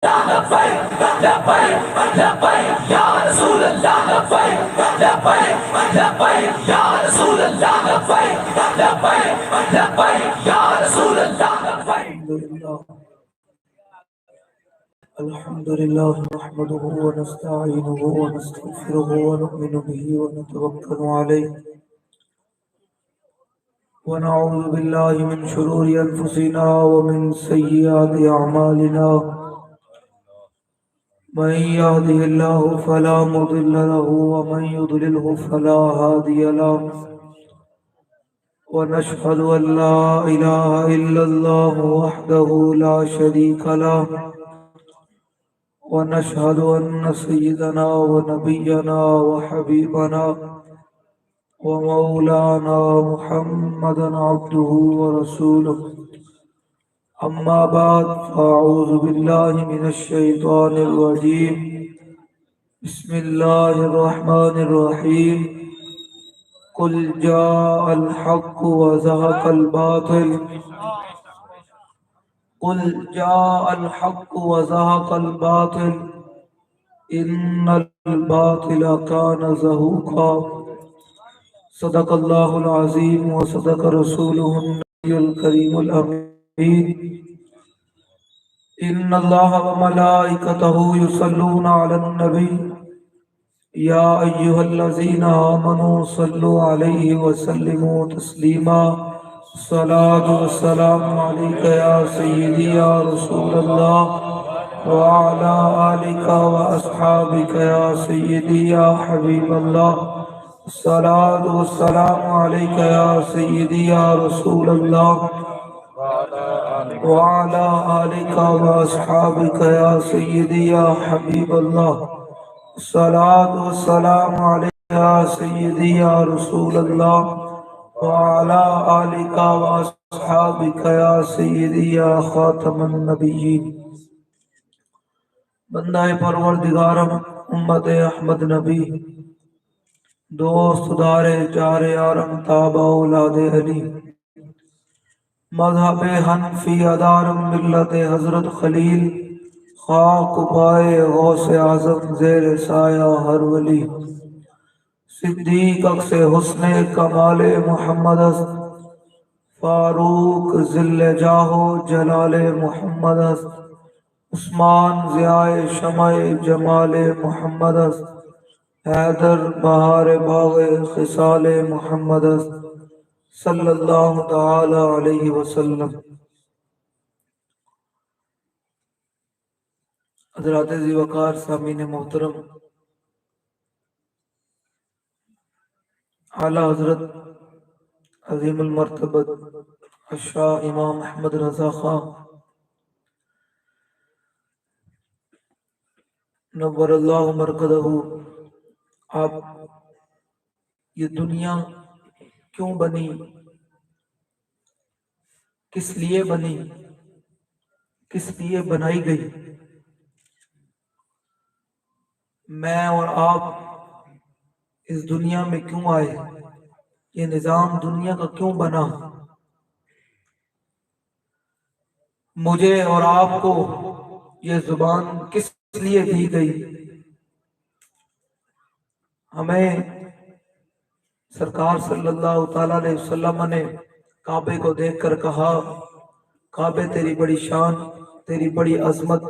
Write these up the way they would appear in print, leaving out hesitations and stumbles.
لبیک لبیک لبیک یا رسول اللہ لبیک لبیک لبیک یا رسول اللہ لبیک لبیک لبیک یا رسول اللہ لبیک الحمد لله نحمده ونستعينه ونستغفره ونؤمن به ونتوكل عليه ونعوذ بالله من شرور أنفسنا ومن سيئات أعمالنا من يهده الله فلا مضل له ومن يضلله فلا هادي له ونشهد أن لا إله إلا الله وحده لا شريك له ونشهد أن سيدنا ونبينا وحبيبنا ومولانا محمدا عبده ورسوله أما بعد فأعوذ بالله من الشيطان الرجيم بسم الله الرحمن الرحيم قل جاء الحق وزهق الباطل قل جاء الحق وزهق الباطل إن الباطل كان زهوقا صدق الله العظيم وصدق رسوله النبي الكريم الأمين إن الله وملائكته يصلون على النبي يا أيها الذين آمنوا صلوا عليه وسلموا تسليما الصلاة والسلام عليك يا سيدي يا رسول الله وعلى آلك وأصحابك يا سيدي يا حبيب الله الصلاة والسلام عليك يا سيدي يا رسول الله وعلى آلك وأصحابك يا سيدي يا حبيب الله الصلاة والسلام عليك يا سيدي يا رسول الله وعلى آلك وأصحابك يا سيدي يا خاتم النبيين بندہ پروردگارم امت احمد نبی دوست دار چار یارم تابع اولاد علی مذہب حنفی ادارم ملت حضرت خلیل خاک پائے غوث اعظم زیر سایہ ہر ولی صدیق اکس حسن کمال محمد است فاروق ذل جاہو جلال محمد است عثمان ضیاء شمع جمال محمد است حیدر بہار باغ خصال محمد است صلی اللہ تعالی علیہ وسلم۔ حضرات ذی وقار سامعین محترم، اعلیٰ حضرت عظیم المرتبت الشاہ امام احمد رضا خان نور اللہ مرقدہ، آپ یہ دنیا کیوں بنی، کس لیے بنی، کس لیے بنائی گئی، میں اور آپ اس دنیا میں کیوں آئے، یہ نظام دنیا کا کیوں بنا، مجھے اور آپ کو یہ زبان کس لیے دی گئی۔ ہمیں سرکار صلی اللہ تعالیٰ علیہ وسلم نے کعبے کو دیکھ کر کہا، کعبے تیری بڑی شان، تیری بڑی عظمت،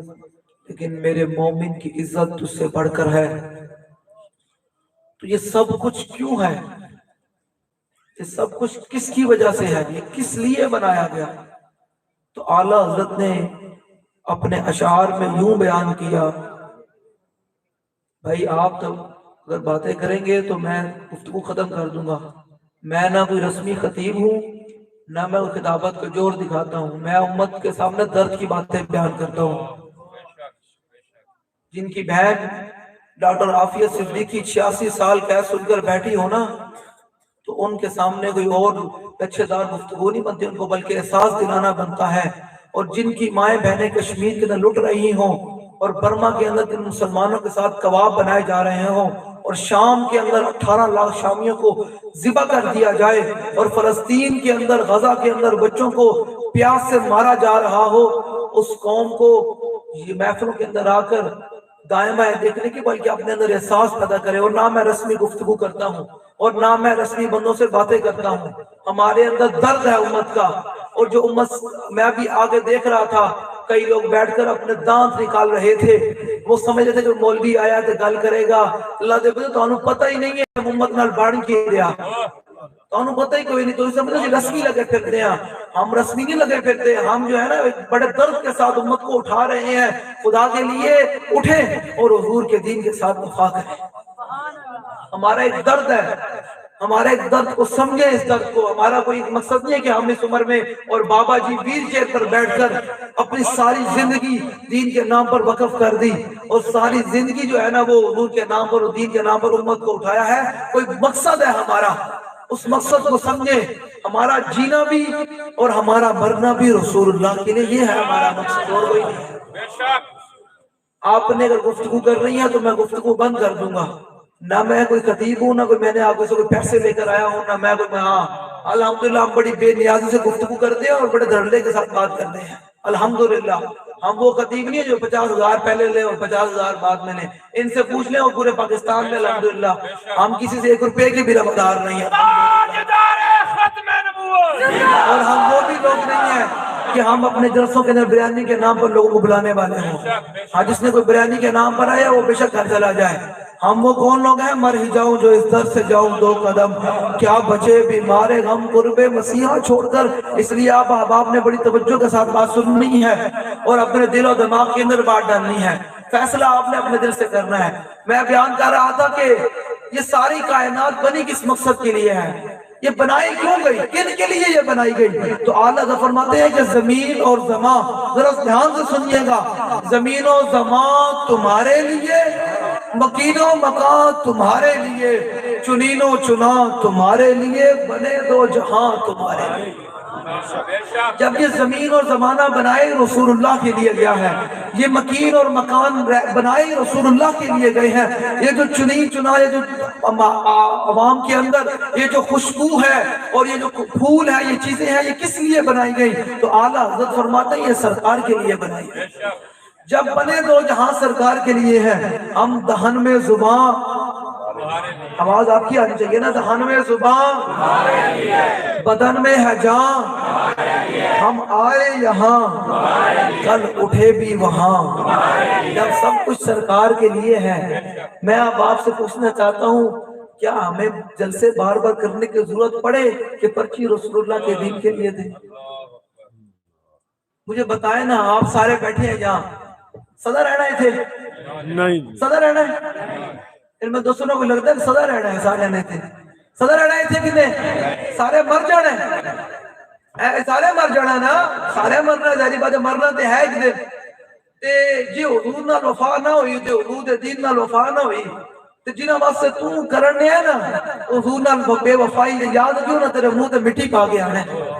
لیکن میرے مومن کی عزت تجھ سے بڑھ کر ہے۔ تو یہ سب کچھ کیوں ہے، یہ سب کچھ کس کی وجہ سے ہے، یہ کس لیے بنایا گیا؟ تو اعلیٰ حضرت نے اپنے اشعار میں یوں بیان کیا، بھائی آپ تو اگر باتیں کریں گے تو میں گفتگو ختم کر دوں گا، میں نہ کوئی رسمی خطیب ہوں، نہ میں خطابت کا جوڑ دکھاتا ہوں، میں امت کے سامنے درد کی باتیں بیان کرتا ہوں۔ جن کی بہن ڈاکٹر عافیہ صدیقی 86 سال کہہ سن کر بیٹھی ہو نا، تو ان کے سامنے کوئی اور اچھے دار گفتگو نہیں بنتی، ان کو بلکہ احساس دلانا بنتا ہے۔ اور جن کی مائیں بہنیں کشمیر کے اندر لٹ رہی ہوں، اور برما کے اندر جن مسلمانوں کے ساتھ کباب بنائے جا رہے ہوں، اور شام کے اندر 18 لاکھ شامیوں کو ذبح کر دیا جائے، اور فلسطین کے اندر غزہ کے اندر بچوں کو پیاس سے مارا جا رہا ہو، اس قوم کو یہ محفلوں کے اندر آ کر دائیں بائیں دیکھنے کی بلکہ اپنے اندر احساس پیدا کرے. اور نہ میں رسمی گفتگو کرتا ہوں اور نہ میں رسمی بندوں سے باتیں کرتا ہوں. ہمارے اندر درد ہے امت کا. اور جو امت میں بھی آگے دیکھ رہا تھا, کئی لوگ بیٹھ کر اپنے دانت نکال رہے تھے. وہ سمجھ رہے تھے کہ مولوی آیا تو گل کرے گا. اللہ دے تو انہوں پتہ ہی نہیں ہے امت نال باڑی کی رہا, تو انہوں پتہ ہی کوئی نہیں. تو سمجھتے کہ رسمی لگے پھرتے ہیں. ہم رسمی نہیں لگے پھرتے, ہم جو ہے نا بڑے درد کے ساتھ امت کو اٹھا رہے ہیں. خدا کے لیے اٹھیں اور حضور کے دین کے ساتھ وفا کریں. ہمارا ایک درد ہے, ہمارے ایک درد کو سمجھیں. اس درد کو ہمارا کوئی مقصد نہیں ہے کہ ہم اس عمر میں اور بابا جی ویل چیئر پر بیٹھ کر اپنی ساری زندگی دین کے نام پر وقف کر دی اور ساری زندگی جو ہے نا وہ حضور کے نام پر اور دین کے نام پر امت کو اٹھایا ہے. کوئی مقصد ہے ہمارا, اس مقصد کو سمجھیں. ہمارا جینا بھی اور ہمارا مرنا بھی رسول اللہ کے لیے, یہ ہے ہمارا مقصد, اور کوئی نہیں ہے. آپ نے اگر گفتگو کر رہی ہیں تو میں گفتگو بند کر دوں گا. نہ میں کوئی خطیب ہوں, نہ کوئی میں نے آپ سے کوئی پیسے لے کر آیا ہوں, نہ میں کوئی. ہاں الحمدللہ ہم بڑی بے نیازی سے گفتگو کرتے ہیں اور بڑے دھڑلے کے ساتھ بات کرتے ہیں الحمدللہ. ہم وہ خطیب نہیں ہے جو 50,000 پہلے لے اور 50,000 بعد میں لے. ان سے پوچھ لیں اور پورے پاکستان میں الحمدللہ ہم کسی سے 1 روپے کی بھی رمضان نہیں ہے. اور ہم وہ بھی لوگ نہیں ہیں کہ ہم اپنے جلسوں کے اندر بریانی کے نام پر لوگوں کو بلانے والے ہوں. ہاں جس نے کوئی بریانی کے نام پر آیا وہ بے شک گھر چلا جائے. ہم وہ کون لوگ ہیں, مر ہی جاؤں جو اس در سے جاؤں 2 قدم, کیا بچے بیمار غم قرب مسیحا چھوڑ کر. اس لیے آپ احباب نے بڑی توجہ کے ساتھ بات سننی ہے اور اپنے دل و دماغ کے اندر بات ڈالنی ہے. فیصلہ آپ نے اپنے دل سے کرنا ہے. میں بیان کر رہا تھا کہ یہ ساری کائنات بنی کس مقصد کے لیے ہے, یہ بنائی کیوں گئی, کن کے لیے یہ بنائی گئی. تو اعلیٰ حضرت فرماتے ہیں کہ زمین اور زمان, ذرا دھیان سے سنیے گا, زمین و زمان تمہارے لیے, مکین و مکان تمہارے لیے, چنین و چنا تمہارے لیے, بنے 2 جہاں تمہارے لیے. جب یہ زمین اور زمانہ بنائے رسول اللہ کے لیے گیا ہے, یہ مکین اور مکان بنائے رسول اللہ کے لیے گئے ہیں. یہ جو چنی چنا, یہ جو عوام کے اندر یہ جو خوشبو ہے اور یہ جو پھول ہے, یہ چیزیں ہیں, یہ کس لیے بنائی گئی. تو اعلیٰ حضرت فرماتے ہیں یہ سرکار کے لیے بنائی گئی. جب بنے 2 جہاں سرکار کے لیے ہے, ہم دہن میں زبان, آواز آپ کی آنی چاہیے نا, دہن میں زبان بدن میں ہے جان, ہم آئے یہاں کل اٹھے بھی وہاں. جب سب کچھ سرکار کے لیے ہے, میں اب آپ سے پوچھنا چاہتا ہوں کیا ہمیں جلسے بار بار کرنے کی ضرورت پڑے کہ پرچی رسول اللہ کے دین کے لیے دیں. مجھے بتائیں نا, آپ سارے بیٹھے ہیں یہاں, صدا رہنا ہے تھے نہیں, صدا رہنا ہے ان میں دوستوں کو لگتا ہے کہ صدا رہنا ہے, سارے نہیں تھے, صدا رہنا ہے تھے کتنے, سارے مر جانا ہے, سارے مر جانا نا, سارے مرنا, ظاہری بات ہے مرنا تے ہے ایک دن. جی حضور نال وفا نہ ہوئی تے حضور دے دین نال وفا نہ ہوئی تے جنہاں واسطے تو کرنے ہے نا حضور نال بے وفائی یاد کیوں نہ تیرے منہ تے مٹی پا کے آنا ہے,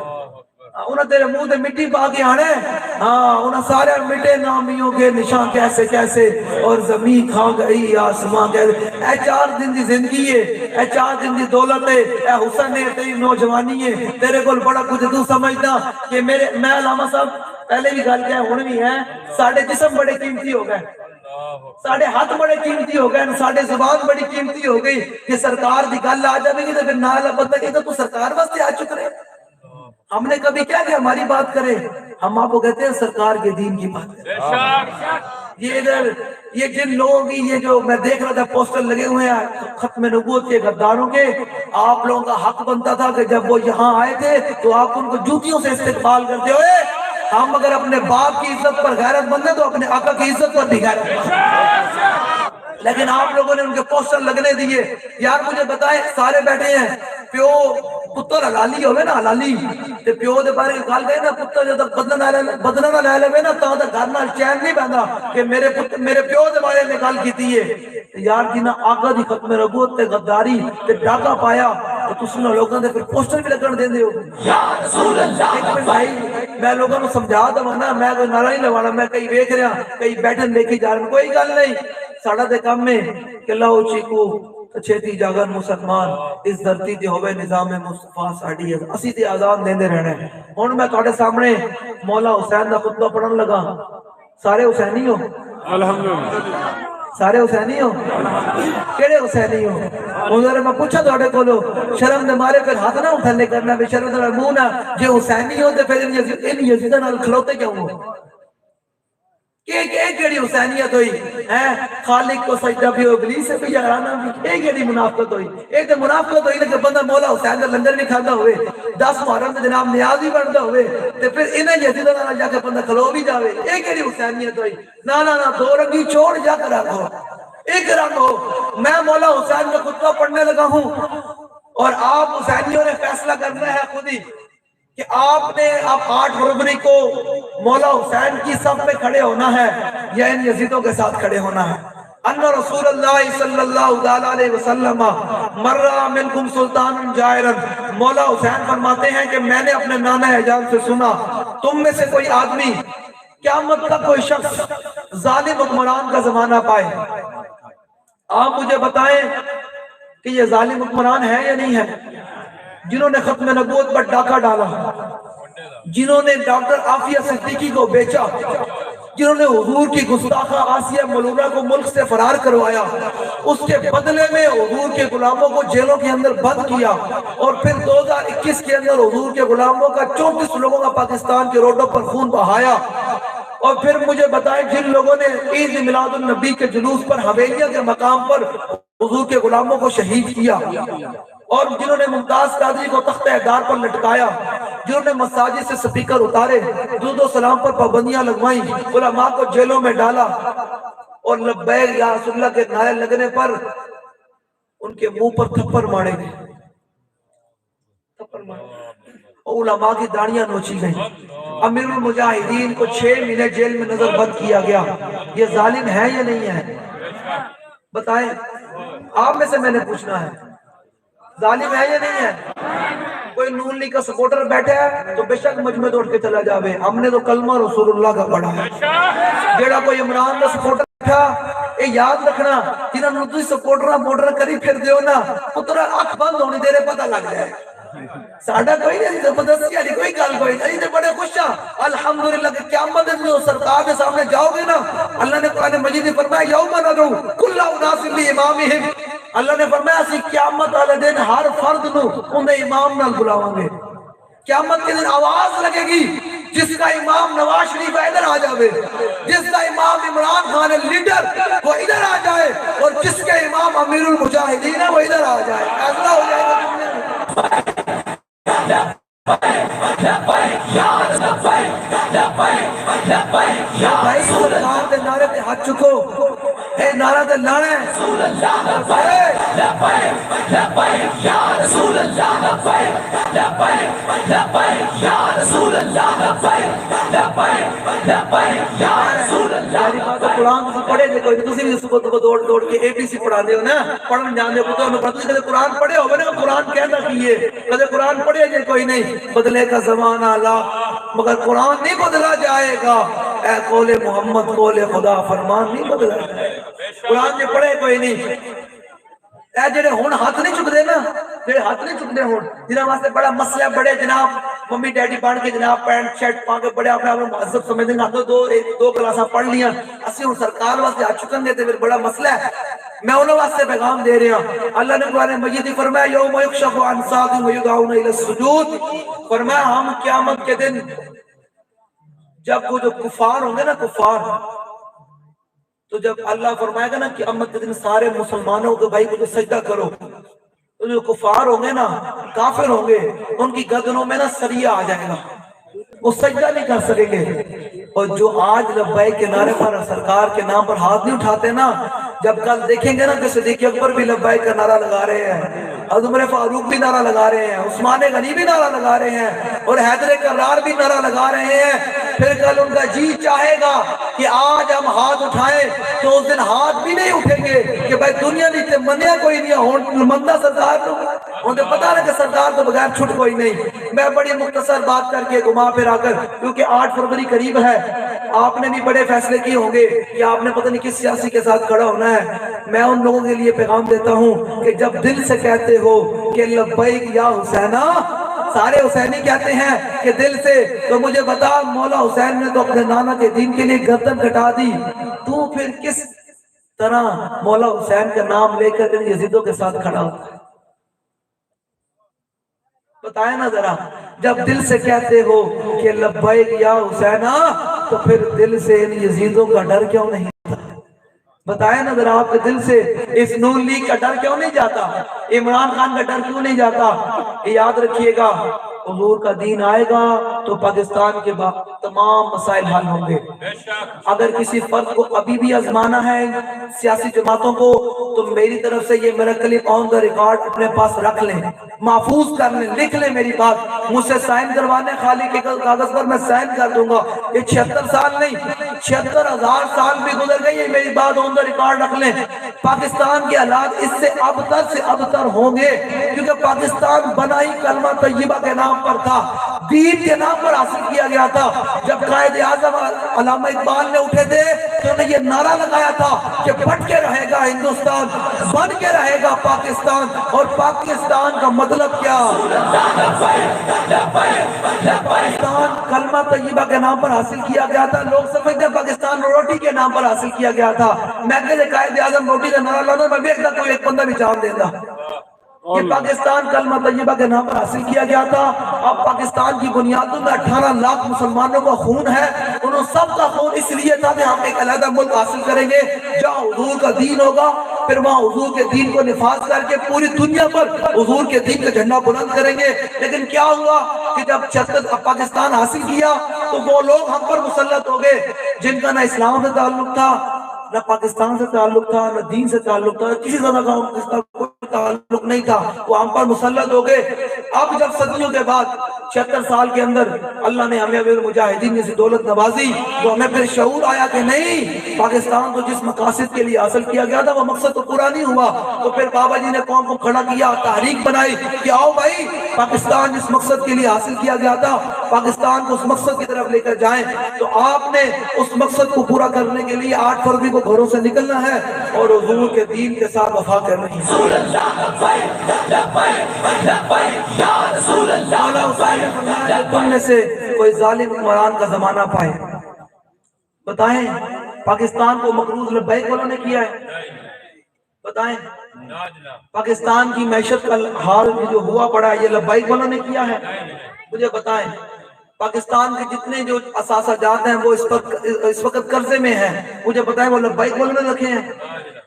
انہاں تیرے منہ تے مٹی پا کے آنا ہے. ہاں انہاں سارے مٹے نامیوں کے نشان کیسے کیسے, اور زمین کھا گئی آسمان کیسے. اے 4 دن دی زندگی ہے, اے 4 دن دی دولت ہے, اے حسن ہے, تیری نوجوانی ہے, تیرے کول بڑا کچھ تو سمجھدا کہ میں علامہ صاحب پہلے بھی گل کیا ہن بھی ہے, ساڈے جسم بڑے قیمتی ہو گئے, ساڈے ہاتھ بڑے قیمتی ہو گئے, ساڈے زبان بڑی قیمتی ہو گئی کہ سرکار دی گل آ جائے گی تو پھر نال بندہ کہ تو سرکار واسطے آ چکے. ہم نے کبھی کیا کہ ہماری بات کرے, ہم آپ کو کہتے ہیں سرکار کے دین کی بات کریں. یہ ادھر یہ جن لوگوں کی, یہ جو میں دیکھ رہا تھا پوسٹر لگے ہوئے ہیں ختم نبوت کے غداروں کے, آپ لوگوں کا حق بنتا تھا کہ جب وہ یہاں آئے تھے تو آپ ان کو جوتیوں سے استقبال کرتے ہوئے. ہم اگر اپنے باپ کی عزت پر غیرت مند ہیں تو اپنے آقا کی عزت پر بھی غیرت مند ہیں. لیکن آپ لوگوں نے ان کے پوسٹر لگنے دیے. یار مجھے بتائیں, سارے بیٹھے ہیں, پیو پتر حلالی ہوئے نا, حلالی تے پیو دے بارے گل گئے نا, پتر جب بدنا نہ لے لے نا تا گھر نال چین نہیں بہندا کہ میرے پیو دے بارے میں گل کیتی ہے. یار جنہاں آقا دی ختم نبوت تے غداری تے ڈاکا پایا تو تسی نہ لوگاں دے پھر پوسٹر بھی لگن دیندے ہو. یا رسول اللہ بھائی, میں لوگوں کو سمجھا دواں نا, میں کوئی نعرہ نہیں لوانا, میں کئی ویکھ رہا کئی بیٹھن لے کے جا رہے, کوئی گل نہیں. ساڑا دے کام میں کہ لہو چیکو چھیتی جاگر مسلمان, اس دھرتی تے ہوئے نظام مصطفیٰ ساڈی ہے, اسی تے آزان دیندے رہنے. ہن میں تہاڈے سامنے مولا حسین دا خطبہ پڑھن لگا. سارے حسینی ہو؟ الحمدللہ سارے حسینی ہو؟ کیڑے حسینی ہو؟ انہوں میں پوچھا توڑے کولو شرم دے مارے پھر ہاتھ نہ اٹھانے کرنا بھی شرم دے منہ نہ جے حسینی ہو تے پھر ان یزیدہ نال کھلوتے کیوں ہو؟ کیڑی حسینیت ہوئی خالق کو سجدہ بھی ہو ابلیس سے بھی یارانہ بھی کیڑی منافقت ہوئی؟ ایک تو منافقت ہوئی کہ بندہ مولا حسین دا لنگر نہیں کھاتا ہوئے 10 محرم دے جناب نیاز بھی بنتا ہوئے تے پھر انہیں یزیدہ نال جا کے بندہ کھلو بھی جاوے کیڑی حسینیت ہوئی؟ نا نا نا دو رنگی چھوڑ جا کر رکھو ایک رنگ ہو. میں مولا حسین کا خطبہ پڑھنے لگا ہوں اور آپ حسینیوں نے فیصلہ کرنا ہے خود ہی کہ آپ نے اب 8 فروری کو مولا حسین کی صف میں کھڑے ہونا ہے یا ان یزیدوں کے ساتھ کھڑے ہونا ہے. ان رسول اللہ صلی اللہ علیہ وسلم مرہ منکم سلطان جائرن، مولا حسین فرماتے ہیں کہ میں نے اپنے نانا حجام سے سنا تم میں سے کوئی آدمی قیامت کا کوئی شخص ظالم حکمران کا زمانہ پائے. آپ مجھے بتائیں کہ یہ ظالم حکمران ہے یا نہیں ہے جنہوں نے ختم نبوت پر ڈاکہ ڈالا، جنہوں نے ڈاکٹر عافیہ صدیقی کو بیچا، جنہوں نے حضور کی گستاخہ آسیہ ملونہ کو ملک سے فرار کروایا، اس کے بدلے میں حضور کے غلاموں کو جیلوں کے اندر بند کیا اور پھر 2021 کے اندر حضور کے غلاموں کا 34 لوگوں کا پاکستان کے روڈوں پر خون بہایا. اور پھر مجھے بتائیں جن لوگوں نے عید میلاد النبی کے جلوس پر حویلیہ کے مقام پر حضور کے غلاموں کو شہید کیا اور جنہوں نے ممتاز قادری کو تخت اعدار پر لٹکایا، جنہوں نے مساجد سے سپیکر اتارے، درود و سلام پر پابندیاں لگوائیں، علماء کو جیلوں میں ڈالا اور لبیک یا رسول اللہ کے نعرے لگنے پر ان کے منہ پر تھپڑ مارے گئے، اور علماء کی داڑیاں نوچی گئیں. امیر المجاہدین کو 6 مہینے جیل میں نظر بند کیا گیا. یہ ظالم ہے یا نہیں ہے؟ بتائیں آپ میں سے میں نے پوچھنا ہے ظالم ہے یا نہیں ہے؟ کوئی نون لیگ کا سپورٹر بیٹھا ہے تو بے شک مجمع توڑ کے چلا جاوے، ہم نے تو کلمہ رسول اللہ کا پڑھا ہے. جیڑا کوئی عمران کا سپورٹر بیٹھا یہ یاد رکھنا جنہاں نے تسی سپورٹر کری پھر دیو نا پترا اکھ بند ہونی تیرے پتہ لگ جائے. ساڑھا کوئی نہیں زبردستی علی کوئی گل کوئی نہیں بڑے خوش ہیں الحمدللہ کہ قیامت میں سرکار کے سامنے جاؤ گے نا. اللہ نے قرآن مجید میں فرمایا یوم ندعو کل اناس بامامہم، اللہ نے فرمایا اسی قیامت والے دن ہر فرد نو انہیں امام نال بلاواں گے. قیامت کے دن آواز لگے گی جس کا امام نواز شریف ہے ادھر آ جاوے، جس کا امام عمران خان لیڈر وہ ادھر آ جائے اور جس کے امام امیر المجاہدین ہے وہ ادھر آ جائے. ایسا ہو جائے گا دنیا میں. بھائی سرکار دے نعرے تے ہاتھ چکو، اے نعرہ تے لانا ہے. قرآن تسی پڑھے جے کوئی تسی بھی صبح دوڑ کے اے بی سی پڑھا دے ہو نا پڑھن جان دے پتہ انہوں پڑھتے کدے قرآن پڑھے ہوگے نا قرآن کہنا کیے کدے قرآن پڑھے جے کوئی نہیں. بدلے کا زمانہ لا مگر قرآن نہیں بدلا جائے گا. اے قول محمد قول خدا فرمان نہیں بدلا جائے گا. قرآن جے پڑھے کوئی نہیں. اے جڑے ہون ہاتھ نہیں چک دے نا جڑے ہاتھ نہیں چک دے ہون جنہاں واسطے بڑا مسئلہ بڑے جناب ممی ڈیڈی بن کے جناب پینٹ شرٹ پا کے بڑے اپنے آپ مہذب سمجھتے ہیں تو دو کلاساں پڑھ لیاں اسی ہوں سرکار واسطے ہاتھ چکن دے تے پھر بڑا مسئلہ ہے. میں انہوں واسطے پیغام دے رہا ہوں. اللہ نے قرآن مجید فرمایا یوم یکشف عن ساق ویدعون الی السجود، فرمایا ہم قیامت کے دن جب وہ جو کفار ہوں گے نا کفار تو جب اللہ فرمائے گا نا کہ قیامت کے دن سارے مسلمانوں کو بھائی مجھے سجدہ کرو تو جو کفار ہوں گے نا کافر ہوں گے ان کی گردنوں میں نا سریہ آ جائے گا وہ سجدہ نہیں کر سکیں گے. اور جو آج لبیک کے نعرے پر سرکار کے نام پر ہاتھ نہیں اٹھاتے نا جب کل دیکھیں گے نا کہ صدیق اکبر بھی لبیک کا نعرہ لگا رہے ہیں، عمر فاروق بھی نعرہ لگا رہے ہیں، عثمان غنی بھی نعرہ لگا رہے ہیں اور حیدر کرار بھی نعرہ لگا رہے ہیں. پھر کل ان کا جی چاہے گا کہ آج ہم ہاتھ اٹھائیں تو اس دن ہاتھ بھی نہیں اٹھیں گے کہ بھائی دنیا نہیں منیا کوئی نہیں ہون مندہ سرکار تو انہیں پتا رہا کہ سرکار تو بغیر چھٹ کوئی نہیں. میں بڑی مختصر بات کر کے گھما پھر آ کر کیونکہ 8 فروری قریب ہے آپ نے بھی بڑے فیصلے کیے ہوں گے کہ آپ نے پتہ نہیں کس سیاسی کے ساتھ کھڑا ہونا ہے. میں ان لوگوں کے لیے پیغام دیتا ہوں کہ جب دل سے کہتے ہو کہ لبیک یا حسینہ سارے حسینی کہتے ہیں کہ دل سے، تو مجھے بتا مولا حسین نے تو اپنے نانا کے دین کے لیے گردن کٹا دی، تو پھر کس طرح مولا حسین کا نام لے کر ان یزیدوں کے ساتھ کھڑا ہوتا ہے؟ بتائیں نا ذرا، جب دل سے کہتے ہو کہ لبیک یا حسینہ، تو پھر دل سے ان یزیدوں کا ڈر کیوں نہیں؟ بتائیں نا ذرا، آپ کے دل سے اس نون لیگ کا ڈر کیوں نہیں جاتا؟ عمران خان کا ڈر کیوں نہیں جاتا؟ یاد رکھیے گا، حضور کا دین آئے گا تو پاکستان کے تمام مسائل حل ہوں گے۔ اگر کسی فرد کو ابھی بھی آزمانا ہے سیاسی جماعتوں کو، تو میری طرف سے یہ میرا کلپ آن دا ریکارڈ اپنے پاس رکھ لیں، محفوظ کر لیں، لکھ لیں میری بات، مجھ سے سائن کروانے خالی کے کاغذ پر میں سائن کر دوں گا۔ یہ 76 سال نہیں، 76,000 سال بھی گزر گئی، یہ میری بات آن دا ریکارڈ رکھ لیں۔ پاکستان کے حالات اس سے ابتر سے ابتر ہوں گے، کیونکہ پاکستان بنا ہی کلمہ طیبہ کے نام پر تھا، دین کے نام پر حاصل کیا گیا تھا۔ جب قائد اعظم علامہ اقبال نے اٹھے تھے تو انہوں نے یہ نعرہ لگایا تھا کہ بٹ کے رہے گا ہندوستان، بن کے رہے گا پاکستان، اور پاکستان کا مطلب کیا؟ پاکستان کلمہ طیبہ کے نام پر حاصل کیا گیا تھا۔ لوگ سمجھتے ہیں پاکستان روٹی کے نام پر حاصل کیا گیا تھا۔ میں کہتے قائد اعظم روٹی کا نعرہ لانا، میں بھی ایک بندہ بھی جان دیتا۔ یہ پاکستان کلمہ طیبہ کے نام پر حاصل کیا گیا تھا۔ اب پاکستان کی بنیادوں میں 18 لاکھ مسلمانوں کا خون ہے، انہوں سب کا خون اس لیے تھا کہ ہم ایک علیحدہ ملک حاصل کریں گے جہاں حضور کا دین ہوگا، پھر وہاں حضور کے دین کو نفاذ کر کے پوری دنیا پر حضور کے دین کا جھنڈا بلند کریں گے۔ لیکن کیا ہوا کہ جب 76 پاکستان حاصل کیا تو وہ لوگ ہم پر مسلط ہو گئے جن کا نہ اسلام سے تعلق تھا، نہ پاکستان سے تعلق تھا، نہ دین سے تعلق تھا، کسی طرح کا اس کا کوئی تعلق نہیں تھا، وہ ہم پر مسلط ہو گئے۔ اب جب صدیوں کے بعد 76 سال کے اندر اللہ نے ہمیں امیر المجاہدین جیسی دولت نوازی، تو ہمیں پھر شعور آیا کہ نہیں، پاکستان کو جس مقاصد کے لیے حاصل کیا گیا تھا وہ مقصد تو پورا نہیں ہوا۔ تو پھر بابا جی نے قوم کو کھڑا کیا، تحریک بنائی کہ آؤ بھائی، پاکستان جس مقصد کے لیے حاصل کیا گیا تھا، پاکستان کو اس مقصد کی طرف لے کر جائیں۔ تو آپ نے اس مقصد کو پورا کرنے کے لیے 8 فروری کو گھروں سے نکلنا ہے اور حضور کے دین کے ساتھ وفا کرنی ہے۔ مولا حسین نے فرمایا کہ تم میں سے کوئی ظالم حکمران کا زمانہ پائے، بتائیں پاکستان کو مقروض لبیک والوں نے کیا ہے؟ بتائیں پاکستان کی معیشت کا حال جو ہوا پڑا ہے یہ لبیک والوں نے کیا ہے؟ مجھے بتائیں پاکستان کے جتنے جو اثاثہ جات ہیں وہ اس وقت قرضے میں ہیں، مجھے بتائیں وہ لبیک والوں نے رکھے ہیں؟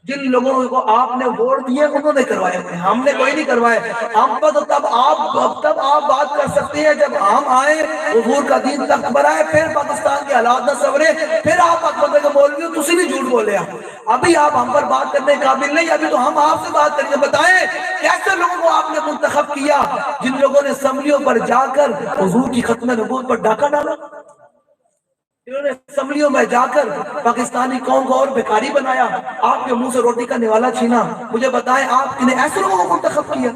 جن لوگوں کو آپ نے ووٹ دیے انہوں نے کروائے ہوئے ہیں، ہم نے کوئی نہیں کروائے۔ ہم پر تو تب آپ بات کر سکتے ہیں جب ہم آئے، حضور کا دین تخت پر آئے، پھر پاکستان کے حالات نہ سنورے، پھر آپ اکبر کے مولوی ہو، تسی بھی جھوٹ بولے ہیں۔ ابھی آپ ہم پر بات کرنے قابل نہیں، ابھی تو ہم آپ سے بات کریں گے۔ بتائیں کیسے لوگوں کو آپ نے منتخب کیا جن لوگوں نے اسمبلیوں پر جا کر حضور کی ختم نبوت پر ڈاکہ ڈالا، انہوں نے اسمبلیوں میں جا کر پاکستانی قوم کو اور بیکاری بنایا، آپ کے منہ سے روٹی کا نوالا چھینا۔ مجھے بتائیں آپ نے ایسے لوگوں کو منتخب کیا؟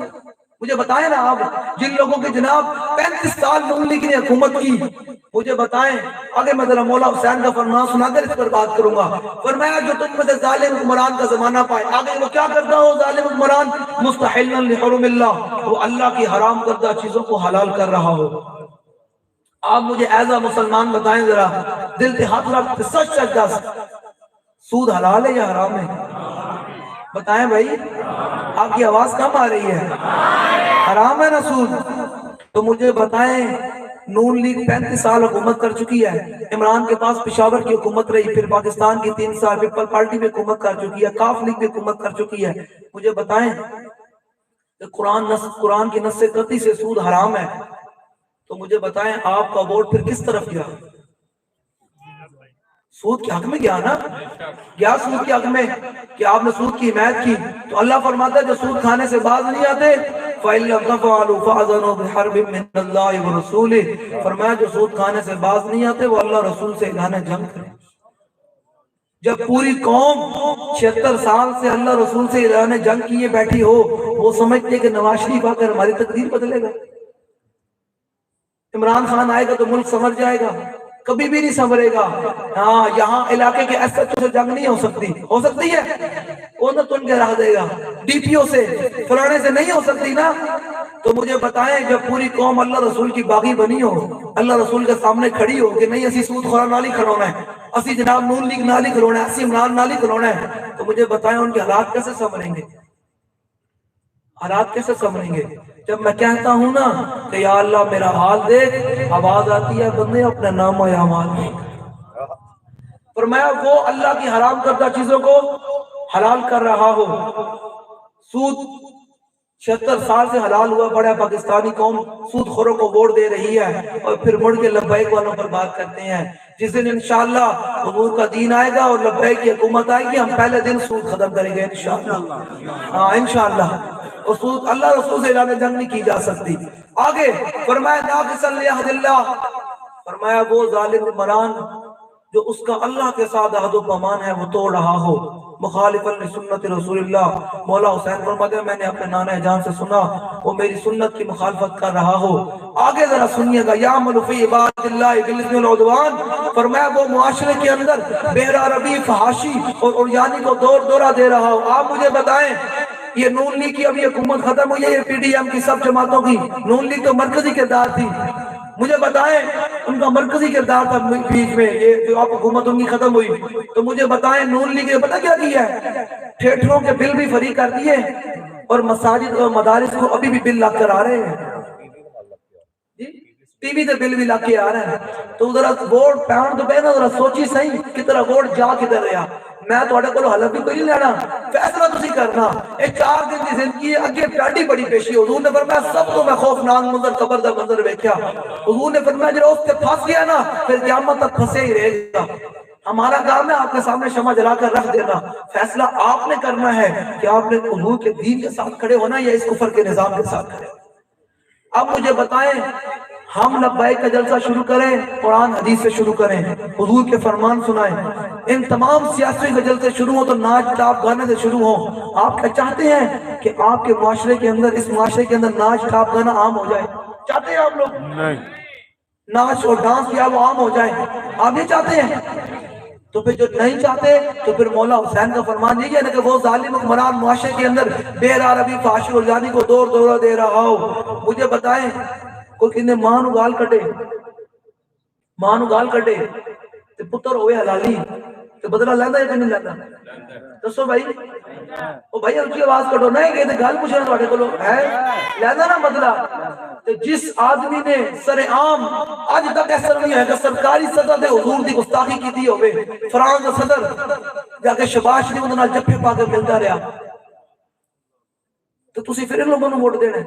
مجھے بتائیں نا آپ جن لوگوں کے جناب 35 سال نون لیگ نے حکومت کی، مجھے بتائیں اگر میں ذرا مولا حسین کا فرمان سنا کر اس پر بات کروں گا۔ فرمایا جو تم میں سے ظالم حکمران کا زمانہ پائے، آگے وہ کیا کرتا ہو ظالم حکمران؟ مستحلا لحرم اللہ، وہ اللہ کی حرام کردہ چیزوں کو حلال کر رہا ہو۔ آپ مجھے ایز اے مسلمان بتائیں ذرا، دل پہ ہاتھ رکھ سچ سچ دس، سود حلال ہے یا حرام ہے؟ بتائیں بھائی، آپ کی آواز کم آ رہی ہے، حرام ہے نا سود؟ تو مجھے بتائیں نون لیگ 35 سال حکومت کر چکی ہے، عمران کے پاس پشاور کی حکومت رہی، پھر پاکستان کی 3 سال پیپل پارٹی بھی حکومت کر چکی ہے، کاف لیگ بھی حکومت کر چکی ہے۔ مجھے بتائیں کہ قرآن کی نص قطعی سے سود حرام ہے، تو مجھے بتائیں آپ کا ووٹ پھر کس طرف گیا؟ سود کے حق میں گیا نا؟ گیا سود کے حق میں کہ آپ نے سود کی حمایت کی۔ تو اللہ فرماتا ہے جو سود کھانے سے باز نہیں آتے فَإِن لَمْ تَفْعَلُوا فَأْذَنُوا بِحَرْبٍ مِّنَ اللَّهِ وَرَسُولِهِ، فرمایا جو سود کھانے سے باز نہیں آتے وہ اللہ رسول سے اعلان جنگ کریں۔ جب پوری قوم 76 سال سے اللہ رسول سے اعلان جنگ کیے بیٹھی ہو، وہ سمجھتے کہ نواز شریف آ کر ہماری تقدیر بدلے گا، عمران خان آئے گا تو ملک سنور جائے گا، کبھی بھی نہیں سنورے گا۔ ہاں یہاں علاقے کے ایس ایچ او سے جنگ نہیں ہو سکتی ہے، کون تن کے رہ دے گا، ڈی پی او سے فلانے سے نہیں ہو سکتی نا۔ تو مجھے بتائیں جب پوری قوم اللہ رسول کی باغی بنی ہو، اللہ رسول کے سامنے کھڑی ہو کہ نہیں اسی سود خورا نالی کھلونا ہے، اسی جناب نون لیگ نالی کھلونا ہے، اسی عمران نالی کھلونا ہے، تو مجھے بتائیں ان کے حالات کیسے سنبھلیں گے؟ حالات کیسے سنبھلیں گے؟ جب میں کہتا ہوں نا کہ یا اللہ میرا حال دیکھ، آواز آتی ہے بندے اپنا نام و اعمال دیکھ۔ فرمایا وہ اللہ کی حرام کردہ چیزوں کو حلال کر رہا ہو، سود 76 سال سے حلال ہوا پڑا ہے، پاکستانی قوم سود خوروں کو ووٹ دے رہی ہے اور پھر مڑ کے لبیک والوں پر بات کرتے ہیں۔ جس دن انشاءاللہ حضور کا دین آئے گا اور لبیک کی حکومت آئے گی، ہم پہلے دن سود ختم کریں گے انشاءاللہ۔ ہاں انشاءاللہ، اور سود اللہ رسول سے اعلان جنگ نہیں کی جا سکتی۔ آگے فرمایا ناقصا لعہد اللہ، فرمایا وہ ظالم عمران جو اس کا اللہ کے ساتھ عہد و پیمان ہے وہ توڑ رہا ہو، مخالفا لسنت رسول اللہ، مولا حسین فرماتے ہیں میں نے اپنے نانا جان سے سنا وہ میری سنت کی مخالفت کر رہا ہو۔ آگے ذرا سنیے گا، یعمل فی عباد اللہ بالإثم والعدوان، فرمایا وہ معاشرے کے اندر بہرا ربی فحاشی اور عریانی کو دورہ دے رہا ہو۔ آپ مجھے بتائیں یہ نون لیگ کی ابھی حکومت ختم ہوئی ہے، یہ پی ڈی ایم کی سب جماعتوں کی، نون لیگ تو مرکزی کردار تھی، مجھے بتائیں ان کا مرکزی کردار تھا بیچ میں، یہ جو آپ حکومت ان کی ختم ہوئی تو مجھے بتائیں نون لیگ نے پتہ کیا کیا ہے؟ تھیٹروں کے بل بھی فری کر دیے اور مساجد اور مدارس کو ابھی بھی بل لگ کر آ رہے ہیں، ٹی وی تے بل بھی لگ کے آ رہے ہیں۔ تو ذرا ووٹ پاؤن تو پہنا ذرا سوچی صحیح کتنا ووٹ جا کدھر رہا۔ میں تھوڑے کو حلف بھی کوئی نہیں لینا، فیصلہ تسی کرنا۔ یہ 4 دن کی زندگی ہے، اگے پیاڈی بڑی پیشی۔ حضور نے فرمایا سب کو میں خوفناک منظر قبر دا منظر ویکھیا۔ حضور نے فرمایا جب اس سے پھنس گیا نا پھر قیامت تک پھنسے ہی رہے گا۔ ہمارا کام ہے آپ کے سامنے شمع جلا کر رکھ دینا، فیصلہ آپ نے کرنا ہے کہ آپ نے حضور کے دین کے ساتھ کھڑے ہونا یا اس کفر کے نظام کے ساتھ کھڑے۔ اب مجھے بتائیں ہم لبیک کا جلسہ شروع کریں، قرآن حدیث سے شروع کریں، حضور کے فرمان سنائیں، ان تمام سیاسی کے جلسے شروع ہوں تو ناچ ٹاپ گانے سے شروع ہوں۔ آپ کیا چاہتے ہیں کہ آپ کے معاشرے کے اندر، اس معاشرے کے اندر ناچ ٹاپ گانا عام ہو جائے؟ چاہتے ہیں آپ لوگ نہیں، ناچ اور ڈانس کیا وہ عام ہو جائے؟ آپ نہیں چاہتے ہیں؟ تو پھر جو نہیں چاہتے تو پھر مولا حسین کا فرمان یہی ہے نا کہ وہ ظالم حکمران معاشرے کے اندر بے ربی فحاشی اور عریانی کو دورہ دے رہا ہو۔ مجھے بتائیں کوئی کہنے ماں نو گال کٹے تے پتر ہوئے حلالی تے بدلہ لیندا ہے کہ نہیں لیندا؟ دسو بھائی، او بھائی اونچی آواز کٹو، نہیں کہتے گل پوچھنا تواڈے کولوں ہے لیندا نا بدلہ؟ تے جس آدمی نے سر عام اج تک ایسا نہیں ہے کہ سرکاری صدر دے حضور دی گستاخی کیتی ہوے، فرانس دا صدر جا کے شباش شریف دے نال جفے پا کے ملدا رہیا، تو تسی پھر ان لوگوں نوں ووٹ دینا ہے؟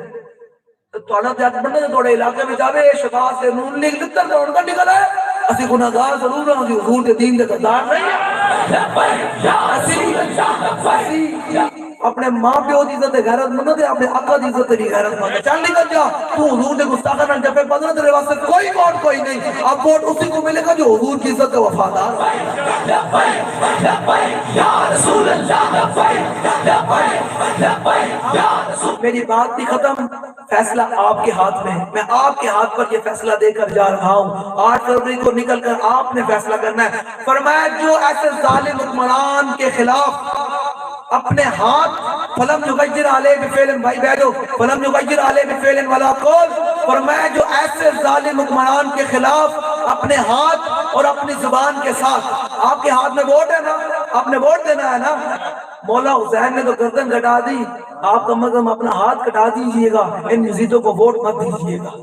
تھوڑا تے بندے تھوڑے علاقے میں جاوے شباز سے نون لیگ لتر تے ہن نکل آئے، اسی گناہگار ضرور ہاں، اسی حضور دے دین دے غدار نہیں ہیں۔ اپنے ماں پیو دی عزت غیرت مند تے اپنے آقا دی عزت دی غیرت مند۔ چل نکل جا، تو حضور دے گستاخاں نال جفے پانا تیرے واسطے کوئی ووٹ کوئی نہیں۔ اب ووٹ اسی کو ملے گا جو حضور کی عزت کا وفادار ہے۔ میری بات بھی ختم، فیصلہ آپ کے ہاتھ میں، میں آپ کے ہاتھ پر یہ فیصلہ دے کر جا رہا ہوں۔ 8 فروری کو نکل کر آپ نے فیصلہ کرنا ہے۔ فرمایا جو ایسے ظالم حکمران کے خلاف اپنے ہاتھ فلم یغیر علیہ بفعل، بھائی بیٹھو، فلم یغیر علیہ بفعل ولا قول، فرمایا جو ایسے ظالم حکمران کے خلاف اپنے ہاتھ اور اپنی زبان کے ساتھ، آپ کے ہاتھ میں ووٹ ہے نا، آپ نے ووٹ دینا ہے نا۔ مولا حسین نے تو گردن کٹا دی، آپ کم از کم اپنا ہاتھ کٹا دیجئے گا، ان یزیدوں کو ووٹ مت دیجئے گا۔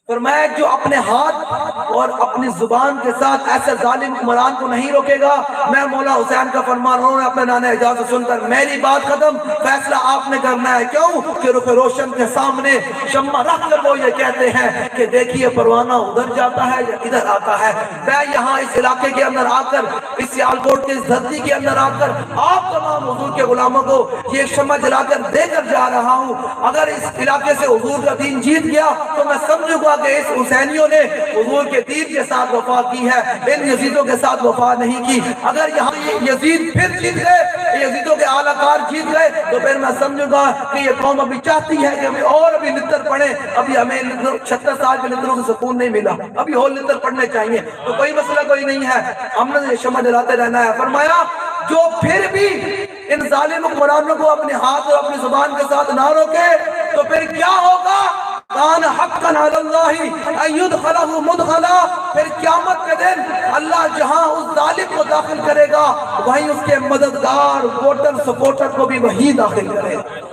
فرمایا جو اپنے ہاتھ اور اپنی زبان کے ساتھ ایسے ظالم حکمران کو نہیں روکے گا، میں مولا حسین کا فرمان، انہوں نے اپنے نانا حجاز سن کر میری بات ختم، فیصلہ آپ نے کرنا ہے۔ کیوں کہ رخ روشن کے سامنے شمع رکھ کر وہ یہ کہتے ہیں کہ دیکھیے پروانہ ادھر جاتا ہے یا ادھر آتا ہے۔ میں یہاں اس علاقے کے اندر آ کر، اس سیالکوٹ کے اس دھرتی کے اندر آ کر آپ تمام حضور کے غلاموں کو یہ شمع جلا کر دے کر جا رہا ہوں۔ اگر اس علاقے سے حضور کا دین جیت گیا تو میں سمجھوں گا کہ اس حسینیوں نے حضور کے دین کے ساتھ وفا کی ہے، ان یزیدوں کے ساتھ وفا نہیں کی۔ اگر یہاں یزید پھر جیت گئے، یزیدوں کے اعلیٰ کار جیت گئے، تو پھر میں سمجھوں گا کہ یہ قوم ابھی چاہتی ہے کہ ابھی لتر پڑھیں، ابھی ہمیں 76 سال کے لتروں سے سکون نہیں ملا، ابھی اور لتر پڑھنے چاہیے، تو کوئی مسئلہ کوئی نہیں ہے، ہم نے شمع جلاتے رہنا ہے۔ فرمایا جو پھر بھی ان ظالم حکمرانوں کو اپنے ہاتھ اور اپنی زبان کے ساتھ نہ روکے، تو پھر کیا ہوگا؟ کان حقا علی اللہ ان یدخلہ مدخلا، پھر قیامت کے دن اللہ جہاں اس ظالم کو داخل کرے گا وہیں اس کے مددگار ووٹر سپورٹر کو بھی وہیں داخل کرے گا۔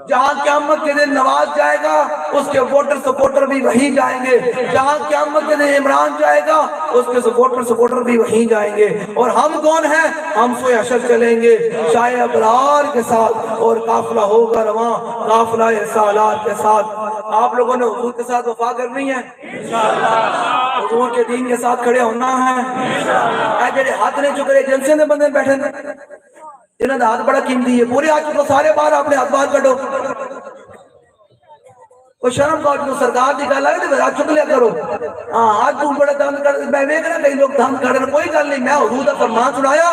جہاں قیامت کے دن نواز جائے گا اس کے ووٹر سپورٹر بھی وہیں جائیں گے، جہاں قیامت کے دن عمران جائے گا اس کے ووٹر سپورٹر بھی وہیں جائیں گے۔ اور ہم کون ہیں؟ ہم سوئے حشر چلیں گے شاہ ابرار کے ساتھ، اور قافلہ ہوگا رواں قافلہ رسالات کے ساتھ۔ آپ لوگوں نے حضور کے ساتھ وفا کرنی ہے، حضور کے دین کے ساتھ کھڑے ہونا ہے۔ اے جڑے ہاتھ نہیں چکے ایجنسی دے بندے بیٹھے نے، جنہوں نے ہاتھ بڑا قیمتی ہے، پورے ہاتھ چکو، سارے باہر اپنے ہاتھ باہر کڈو، کوئی شرم کا جو سرکار دی گل آئے تو ہاتھ چک لیا کرو۔ ہاں ہاتھ تو بڑے دند کر، میں دیکھ رہا کئی لوگ دند کر رہے، کوئی گل نہیں، میں حضور دا فرمان سنایا،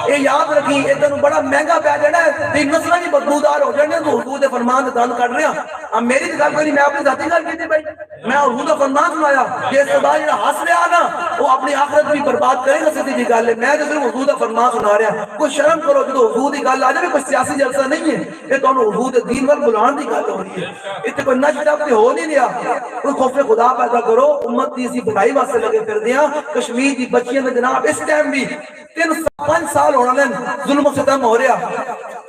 یہ یاد رکھی، یہ تینوں بڑا مہنگا پہ جانا ہے، تین نسلیں بھی بدبودار ہو جانے تو حضور دے فرمان دے دند کر رہے ہیں۔ اب میری گل کوئی نہیں، میں اپنی ذاتی گل کی بھائی، میں حضور دا فرمان سنایا، یہ سدا جڑا ہس رہا نا وہ اپنی آخرت بھی برباد کرے گا، سیدھی جی گل ہے، میں تو صرف حضور دا فرمان سنا رہا۔ کوئی شرم کرو، جب حضور دی گل آ جائے، کوئی سیاسی جلسہ نہیں ہے، یہ تمہیں حضور دے دین وال بلان دی گل ہو رہی ہے، اتنے کوئی نچ ٹپ تے ہو نہیں رہا۔ کوئی خوف خدا پیدا کرو، امت کی اسی بڑائی واسطے لگے پھر دیاں۔ کشمیر دی بچیاں دے جناب اس ٹائم بھی 3-5 سال ہونا لین ظلم و ستم ہو رہا،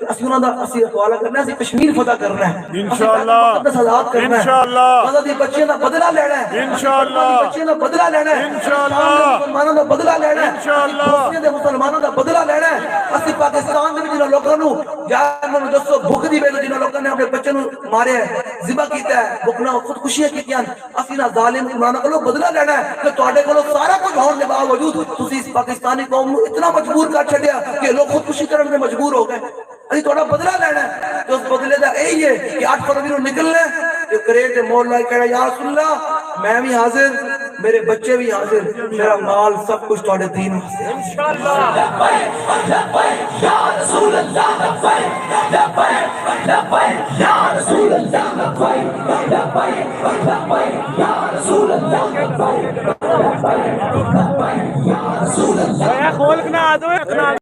اسی انہاں دا اسی حوالہ کرنا ہے، اسی کشمیر فتح کرنا ہے، انشاءاللہ آزاد کرنا ہے، انشاءاللہ غزہ دی بچیاں دا بدلہ لینا ہے، انشاءاللہ بچیاں دا بدلہ لینا ہے، انشاءاللہ مسلمانوں دا بدلہ لینا ہے، انشاءاللہ بوسنیا دے مسلمانوں دا بدلہ لینا ہے۔ اسی پاکستان دے جنہاں لوگوں نو جانوں نو دسو بھوک دی ویلے جنہاں لوگوں نے اپنے بچے نو مارے ہے، ذبح کیتا ہے، بھوکنا خودکشیاں کیتیاں، اسی نہ ظالم عمران کولوں بدلہ لینا ہے کہ تواڈے کولوں سارا کچھ ہون دے باوجود تسی اس پاکستانی قوم نو اتنا مجبور کر چھڈیا کہ لوگ خودکشی کرن دے مجبور ہو گئے۔ اسی تھوڑا بدلہ لینا ہے، تو اس بدلے دا یہی ہے کہ 8 فروری نو نکلنا ہے کہ کریٹ مول لائے کہنا یا رسول اللہ میں بھی حاضر، میرے بچے بھی حاضر، میرا مال سب کچھ تھوڑے دین واسطے۔ لبیک لبیک یا رسول اللہ، لبیک لبیک لبیک یا رسول اللہ، لبیک لبیک لبیک یا رسول اللہ، لبیک لبیک لبیک یا رسول اللہ۔ کھول کے نہ آ دو